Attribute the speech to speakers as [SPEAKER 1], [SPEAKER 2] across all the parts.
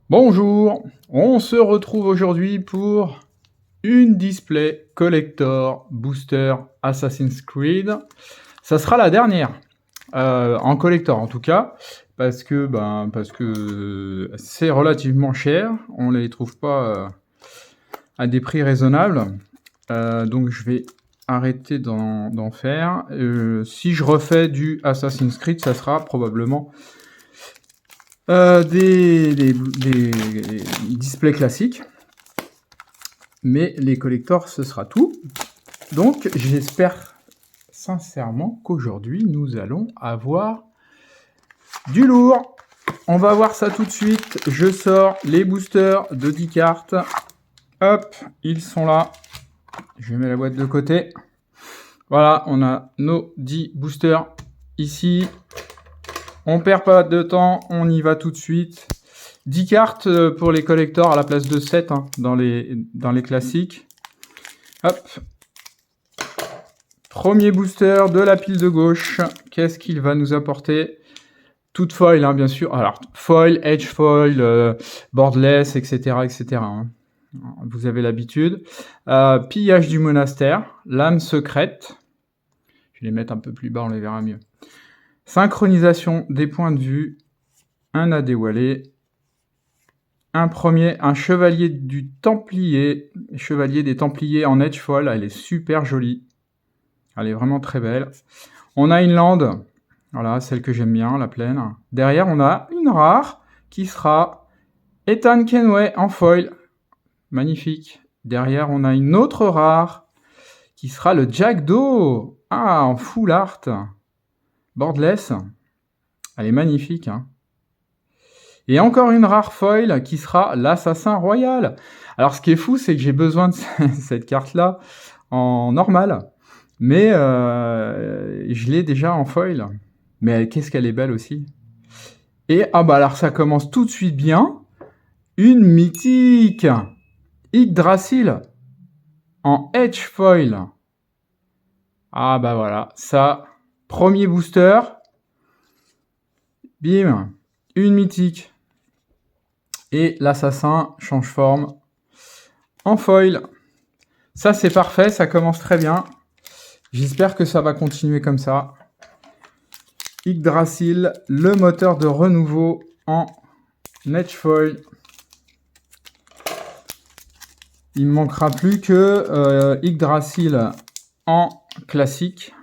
[SPEAKER 1] Bonjour, on se retrouve aujourd'hui pour une display collector booster Assassin's Creed. Ça sera la dernière, en collector en tout cas, parce que c'est relativement cher, on les trouve pas à des prix raisonnables, donc je vais arrêter d'en faire. Si je refais du Assassin's Creed, ça sera probablement des displays classiques, mais les collectors ce sera tout. Donc j'espère sincèrement qu'aujourd'hui nous allons avoir du lourd. On va voir ça tout de suite. Je sors les boosters de 10 cartes. Hop, ils sont là. Je mets la boîte de côté. Voilà, on a nos 10 boosters ici. On perd pas de temps, on y va tout de suite. 10 cartes pour les collectors à la place de 7 dans les classiques. Hop. Premier booster de la pile de gauche. Qu'est-ce qu'il va nous apporter? Toute foil, bien sûr. Alors, foil, edge foil, borderless, etc. etc. Vous avez l'habitude. Pillage du monastère. Lame secrète. Je vais les mettre un peu plus bas, on les verra mieux. Synchronisation des points de vue. Un Adéwalé. Un chevalier du Templier. Chevalier des Templiers en edge foil. Elle est super jolie. Elle est vraiment très belle. On a une lande. Voilà, celle que j'aime bien, la pleine. Derrière, on a une rare qui sera Ethan Kenway en foil. Magnifique. Derrière, on a une autre rare qui sera le Jackdaw. Ah, en full art. Borderless. Elle est magnifique. Et encore une rare foil qui sera l'Assassin Royal. Alors, ce qui est fou, c'est que j'ai besoin de cette carte-là en normal. Mais je l'ai déjà en foil. Mais qu'est-ce qu'elle est belle aussi. Et alors ça commence tout de suite bien. Une mythique Yggdrasil en edge foil. Ah voilà, ça, premier booster. Bim, une mythique. Et l'assassin change forme en foil. Ça c'est parfait, ça commence très bien. J'espère que ça va continuer comme ça. Yggdrasil, le moteur de renouveau en edge foil. Il ne manquera plus que Yggdrasil en classique.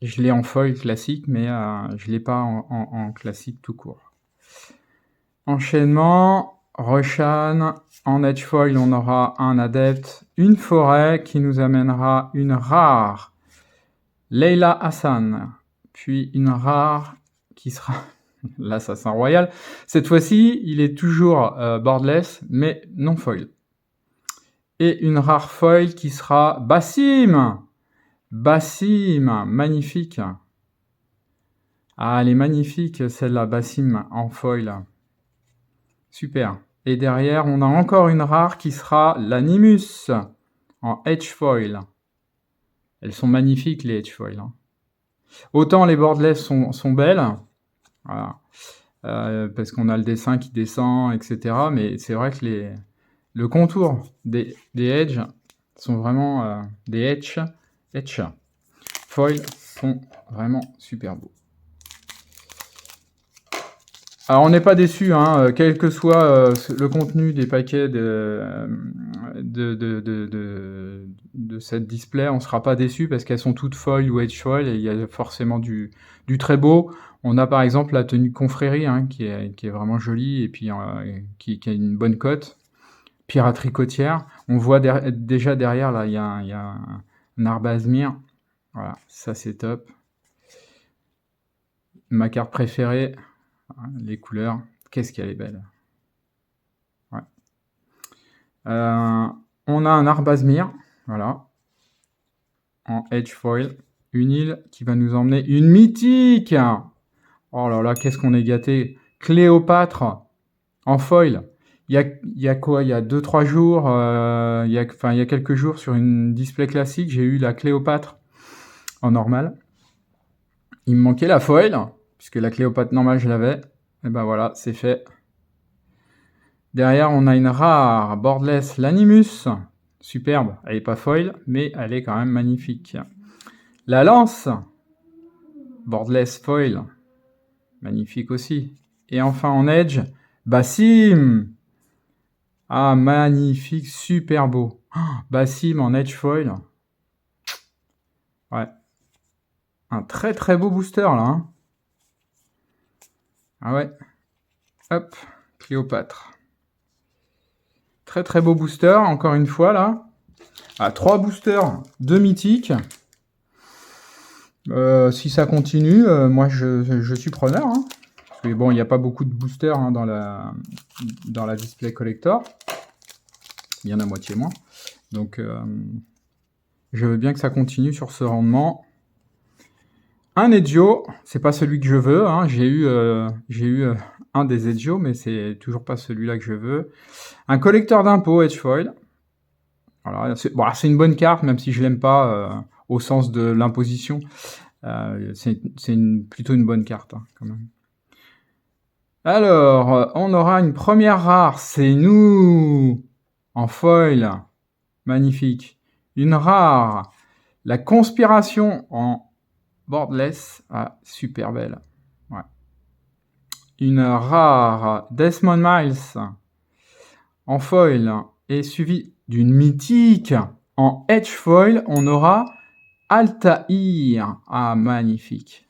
[SPEAKER 1] Je l'ai en foil classique, mais je ne l'ai pas en classique tout court. Enchaînement, Roshan. En edge foil, on aura un adepte, une forêt qui nous amènera une rare Leila Hassan. Puis une rare qui sera l'Assassin Royal. Cette fois-ci, il est toujours borderless, mais non foil. Et une rare foil qui sera Basim. Basim, magnifique. Ah, elle est magnifique, celle-là, Basim, en foil. Super. Et derrière, on a encore une rare qui sera l'Animus, en edge foil. Elles sont magnifiques, les edge foil. Autant les borderless sont belles, voilà. Parce qu'on a le dessin qui descend, etc. Mais c'est vrai que le contour des edge sont vraiment des edge foil sont vraiment super beaux. Alors on n'est pas déçu, quel que soit le contenu des paquets de cette display, on ne sera pas déçu parce qu'elles sont toutes foil ou edge foil et il y a forcément du très beau. On a par exemple la tenue confrérie qui est vraiment jolie et puis qui a une bonne cote. Piraterie côtière. On voit déjà derrière, là, il y a un Arbazmir. Voilà, ça c'est top. Ma carte préférée, les couleurs. Qu'est-ce qu'elle est belle. Ouais. On a un Arbazmir, voilà, en edge foil. Une île qui va nous emmener une mythique. Oh là là, qu'est-ce qu'on est gâté. Cléopâtre en foil. Il y a quoi? Il y a 2-3 jours, il y a quelques jours sur une display classique, j'ai eu la Cléopâtre en normal. Il me manquait la foil, puisque la Cléopâtre normale je l'avais. Et ben voilà, c'est fait. Derrière, on a une rare Borderless Lanimus. Superbe. Elle n'est pas foil, mais elle est quand même magnifique. La lance. Borderless foil. Magnifique aussi. Et enfin, en edge, Bassim. Ah, magnifique, super beau. Bassim en edge foil. Ouais. Un très très beau booster là. Hein. Ah ouais. Hop, Cléopâtre. Très très beau booster, encore une fois là. Ah, 3 boosters, 2 mythiques. Si ça continue, moi je suis preneur. Hein. Parce que bon, il n'y a pas beaucoup de boosters hein, dans la display collector. Il y en a moitié moins. Donc je veux bien que ça continue sur ce rendement. Un Ezio, c'est pas celui que je veux. Hein. J'ai eu un des Ezio, mais c'est toujours pas celui-là que je veux. Un collecteur d'impôts Edge Foil. Voilà, c'est une bonne carte, même si je l'aime pas au sens de l'imposition. C'est plutôt une bonne carte, hein, quand même. Alors, on aura une première rare, c'est nous en foil. Magnifique. Une rare, la conspiration en Borderless. Ah, super belle. Ouais. Une rare Desmond Miles en foil et suivi d'une mythique en edge foil. On aura Altaïr. Ah, magnifique.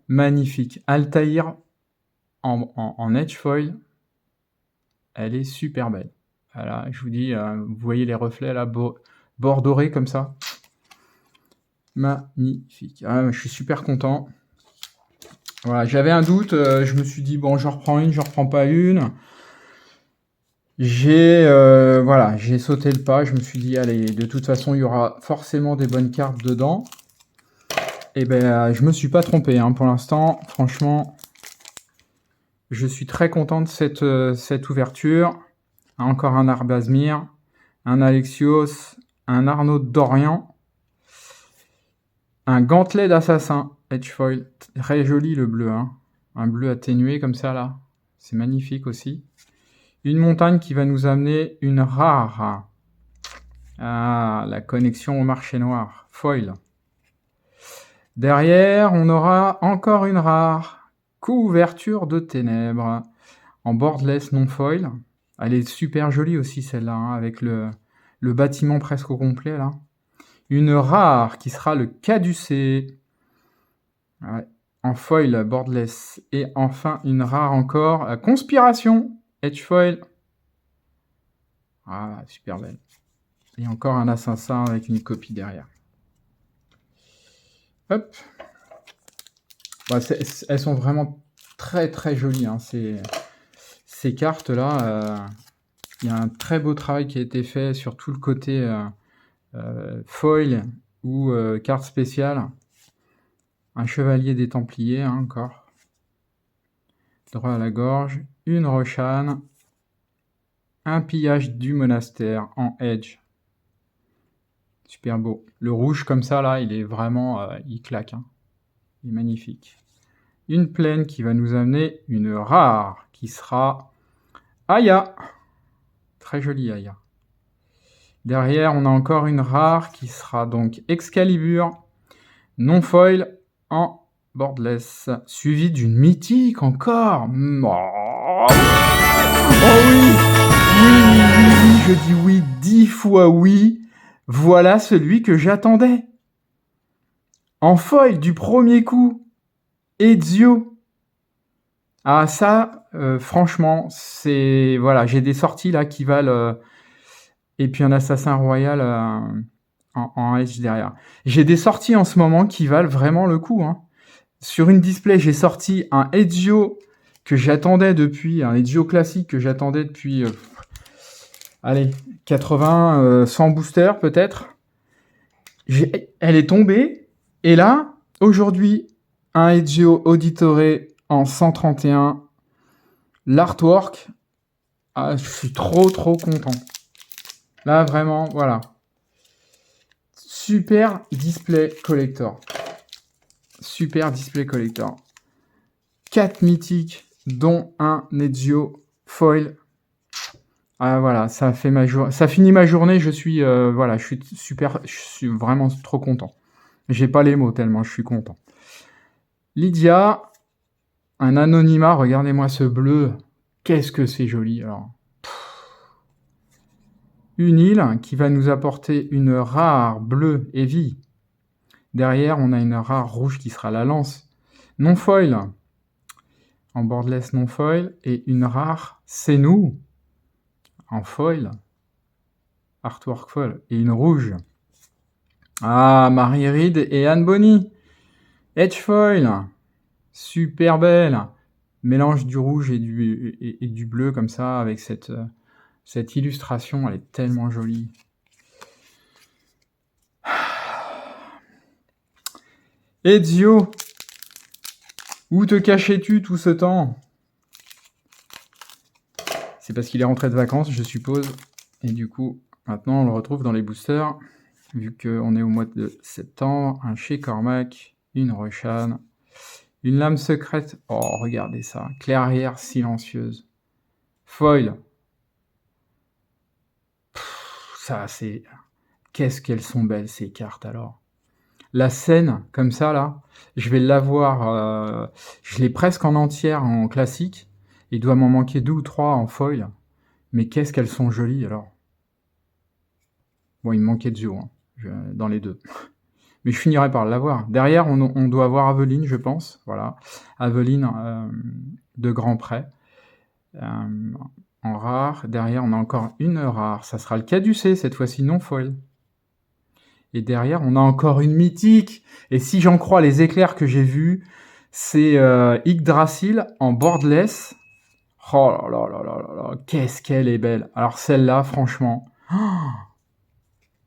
[SPEAKER 1] Magnifique. Altaïr en edge foil. Elle est super belle. Voilà, je vous dis, vous voyez les reflets là, bord doré comme ça. Magnifique. Ah, je suis super content. Voilà, j'avais un doute, je me suis dit, bon, j'en reprends une, j'en reprends pas une. J'ai sauté le pas, je me suis dit, allez, de toute façon, il y aura forcément des bonnes cartes dedans. Et ben, je me suis pas trompé, hein, pour l'instant, franchement, je suis très content de cette ouverture. Encore un Arbazmir, un Alexios, un Arnaud Dorian, un gantelet d'assassin, edge foil, très joli le bleu, hein. Un bleu atténué comme ça là, c'est magnifique aussi. Une montagne qui va nous amener une rare. Ah, la connexion au marché noir, foil. Derrière, on aura encore une rare, couverture de ténèbres, en borderless non foil. Elle est super jolie aussi celle-là, hein, avec le bâtiment presque au complet là. Une rare qui sera le caducé. Ouais, en foil borderless. Et enfin une rare encore, la conspiration. Edge foil. Ah, super belle. Et encore un assassin avec une copie derrière. Hop. Bah, elles sont vraiment très très jolies. Hein, ces cartes-là. Il y a un très beau travail qui a été fait sur tout le côté foil ou carte spéciale. Un chevalier des Templiers, hein, encore. Droit à la gorge. Une rochane. Un pillage du monastère en edge. Super beau. Le rouge comme ça, là, il est vraiment... il claque. Hein. Il est magnifique. Une plaine qui va nous amener une rare qui sera Aya. Très jolie Aya. Derrière, on a encore une rare qui sera donc Excalibur. Non foil en borderless. Suivi d'une mythique encore. Oh oui. Oui, je dis oui 10 fois oui. Voilà celui que j'attendais. En foil du premier coup. Ezio. Ah ça, franchement, c'est... Voilà, j'ai des sorties là qui valent... et puis un assassin royal en edge derrière. J'ai des sorties en ce moment qui valent vraiment le coup. Hein. Sur une display, j'ai sorti un Ezio que j'attendais depuis, un Ezio classique que j'attendais depuis... allez, 80, 100 boosters peut-être. Elle est tombée. Et là, aujourd'hui, un Ezio Auditore en 131. L'artwork, ah, je suis trop content. Là, vraiment, voilà. Super display collector. Super display collector. 4 mythiques, dont un Ezio foil. Ah voilà, ça finit ma journée, je suis voilà, je suis vraiment trop content. J'ai pas les mots tellement je suis content. Lydia, un anonymat, regardez-moi ce bleu. Qu'est-ce que c'est joli alors. Une île qui va nous apporter une rare bleue heavy. Derrière, on a une rare rouge qui sera la lance. Non foil. En borderless non foil. Et une rare c'est nous. En foil. Artwork foil. Et une rouge. Ah, Marie Reed et Anne Bonny. Edge foil. Super belle. Mélange du rouge et du bleu comme ça avec cette illustration. Elle est tellement jolie. Ezio, où te cachais-tu tout ce temps? C'est parce qu'il est rentré de vacances, je suppose. Et du coup, maintenant, on le retrouve dans les boosters. Vu qu'on est au mois de septembre, un chez Cormac, une Roshan, une lame secrète. Oh, regardez ça. Clairière silencieuse. Foil. Ça, c'est... Qu'est-ce qu'elles sont belles, ces cartes, alors. La scène, comme ça, là, je vais l'avoir... je l'ai presque en entière en classique. Il doit m'en manquer 2 ou 3 en foil. Mais qu'est-ce qu'elles sont jolies, alors. Bon, il me manquait Zio, hein, dans les deux. Mais je finirai par l'avoir. Derrière, on doit avoir Aveline, je pense. Voilà. Aveline de grand prêt. En rare. Derrière, on a encore une rare. Ça sera le caducé, cette fois-ci non foil. Et derrière, on a encore une mythique. Et si j'en crois les éclairs que j'ai vus, c'est Yggdrasil en borderless. Oh là là là là là là, qu'est-ce qu'elle est belle. Alors celle-là, franchement...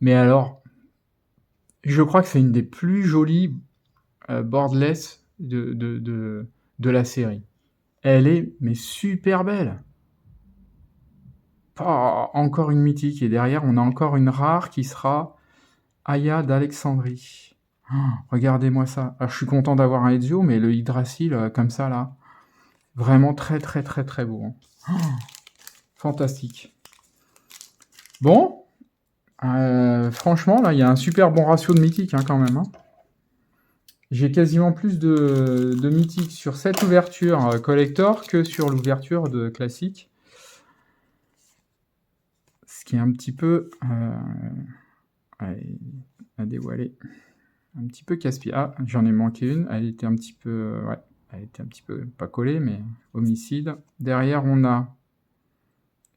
[SPEAKER 1] Mais alors, je crois que c'est une des plus jolies borderless de la série. Elle est mais super belle. Oh, encore une mythique. Et derrière, on a encore une rare qui sera Aya d'Alexandrie. Oh, regardez-moi ça. Alors, je suis content d'avoir un Ezio, mais le Yggdrasil, comme ça, là, vraiment très, très, très, très beau. Hein. Oh, fantastique. Bon, franchement, là, il y a un super bon ratio de mythiques, hein, quand même. Hein. J'ai quasiment plus de mythiques sur cette ouverture collector que sur l'ouverture de classique. Ce qui est un petit peu... à dévoiler. Un petit peu casse-pied. Ah, j'en ai manqué une. Elle était un petit peu... ouais, elle était un petit peu... pas collée, mais homicide. Derrière, on a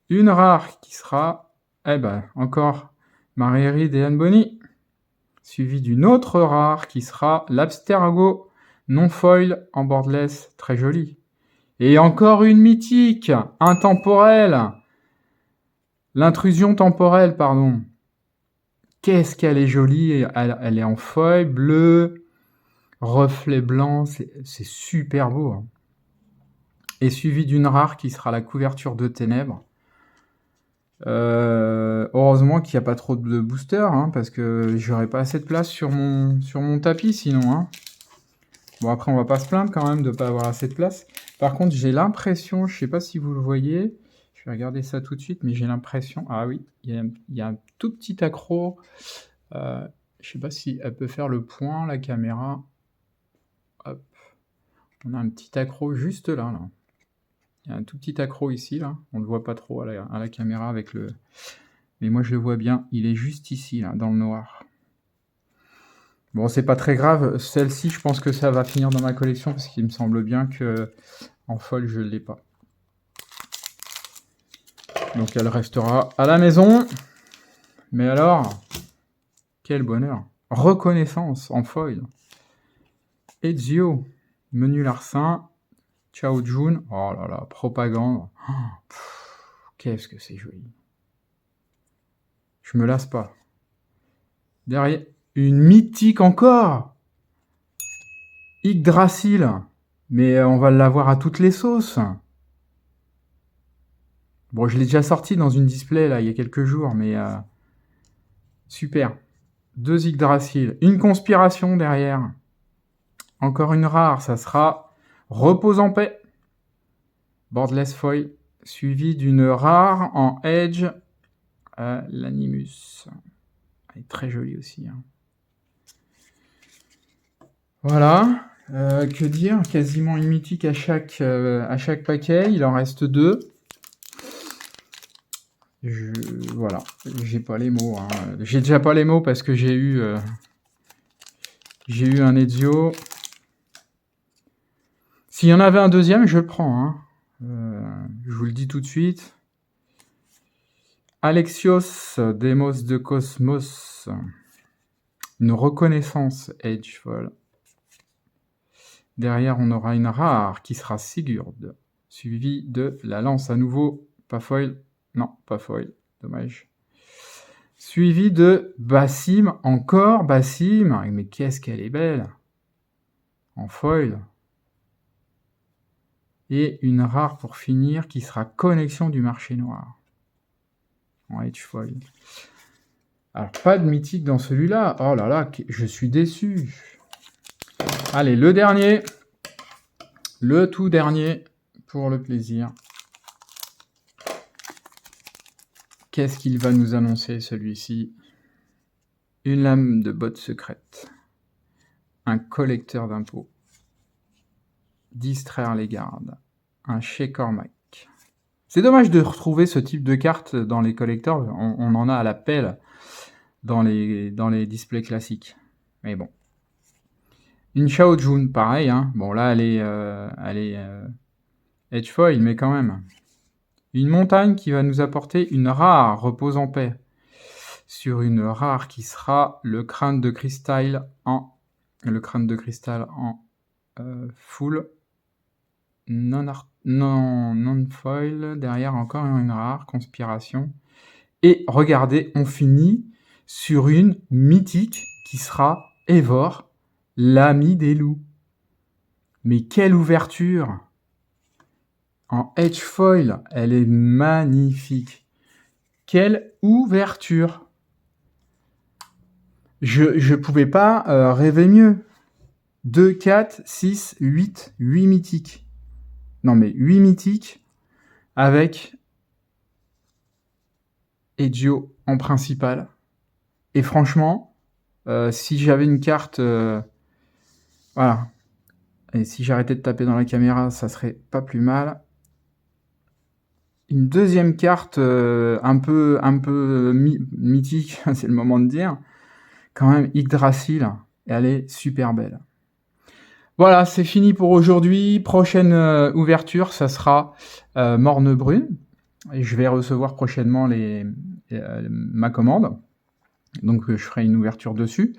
[SPEAKER 1] une rare qui sera... eh ben, encore Marie Reed et Anne Bonny. Suivi d'une autre rare qui sera l'Abstergo non foil en borderless, très joli. Et encore une mythique, intemporelle. L'intrusion temporelle, pardon. Qu'est-ce qu'elle est jolie, elle est en foil, bleu, reflet blanc, c'est super beau. Hein. Et suivi d'une rare qui sera la couverture de ténèbres. Heureusement qu'il n'y a pas trop de boosters, hein, parce que j'aurais pas assez de place sur mon tapis sinon. Hein. Bon, après, on va pas se plaindre quand même de ne pas avoir assez de place. Par contre, j'ai l'impression, je sais pas si vous le voyez, je vais regarder ça tout de suite, mais j'ai l'impression... Ah oui, il y a un tout petit accro. Je sais pas si elle peut faire le point, la caméra. Hop. On a un petit accro juste là. Il y a un tout petit accro ici, là. On ne le voit pas trop à la caméra avec le... Mais moi, je le vois bien. Il est juste ici, là, dans le noir. Bon, c'est pas très grave. Celle-ci, je pense que ça va finir dans ma collection parce qu'il me semble bien que en foil, je ne l'ai pas. Donc, elle restera à la maison. Mais alors, quel bonheur. Reconnaissance en foil. Ezio, menu larcin. Ciao Jun. Oh là là, propagande. Oh, qu'est-ce que c'est joli. Je me lasse pas. Derrière, une mythique encore. Yggdrasil. Mais on va l'avoir à toutes les sauces. Bon, je l'ai déjà sorti dans une display, là, il y a quelques jours, mais... super. 2 Yggdrasil. Une conspiration derrière. Encore une rare, ça sera Repose en paix. Borderless foil. suivi d'une rare en Edge, l'Animus. Elle est très jolie aussi. Hein. Voilà. Que dire? Quasiment une mythique à chaque paquet. Il en reste 2. Voilà. J'ai pas les mots. Hein. J'ai déjà pas les mots parce que j'ai eu un Ezio. S'il y en avait un deuxième, je le prends. Hein. Je vous le dis tout de suite. Alexios, Demos de Cosmos. Une reconnaissance Edgefall. Derrière, on aura une rare qui sera Sigurd, suivie de la lance à nouveau, pas foil, non, pas foil, dommage. Suivi de Bassim, encore Bassim, mais qu'est-ce qu'elle est belle, en foil. Et une rare pour finir qui sera Connexion du marché noir, en edge foil. Alors, pas de mythique dans celui-là, oh là là, je suis déçu. Allez, le dernier, le tout dernier, pour le plaisir. Qu'est-ce qu'il va nous annoncer, celui-ci? Une lame de botte secrète, un collecteur d'impôts, distraire les gardes, un chez Cormac. C'est dommage de retrouver ce type de carte dans les collecteurs, on en a à la pelle dans les displays classiques. Mais bon. Une Shao Jun, pareil, hein. Bon, là, elle est edge foil, mais quand même. Une montagne qui va nous apporter une rare, repose en paix. Sur une rare qui sera le crâne de cristal en full non foil. Derrière encore une rare conspiration. Et regardez, on finit sur une mythique qui sera Eivor, l'ami des loups. Mais quelle ouverture! En edge foil, elle est magnifique. Quelle ouverture! Je pouvais pas rêver mieux. 2, 4, 6, 8 mythiques. Non mais 8 mythiques avec Ezio en principal. Et franchement, si j'avais une carte... voilà. Et si j'arrêtais de taper dans la caméra, ça serait pas plus mal. Une deuxième carte un peu mythique, c'est le moment de dire. Quand même, Yggdrasil, elle est super belle. Voilà, c'est fini pour aujourd'hui. Prochaine ouverture, ça sera Morne-Brune. Et je vais recevoir prochainement ma commande. Donc, je ferai une ouverture dessus.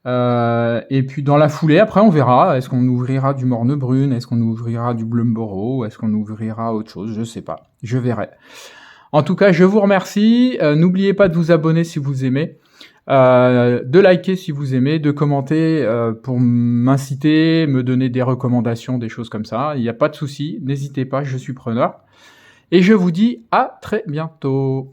[SPEAKER 1] Et puis, dans la foulée, après, on verra. Est-ce qu'on ouvrira du Morne-Brune? Est-ce qu'on ouvrira du Blumborrow? Est-ce qu'on ouvrira autre chose? Je sais pas. Je verrai. En tout cas, je vous remercie. N'oubliez pas de vous abonner si vous aimez. De liker si vous aimez, de commenter pour m'inciter, me donner des recommandations, des choses comme ça. Il n'y a pas de souci. N'hésitez pas, je suis preneur. Et je vous dis à très bientôt.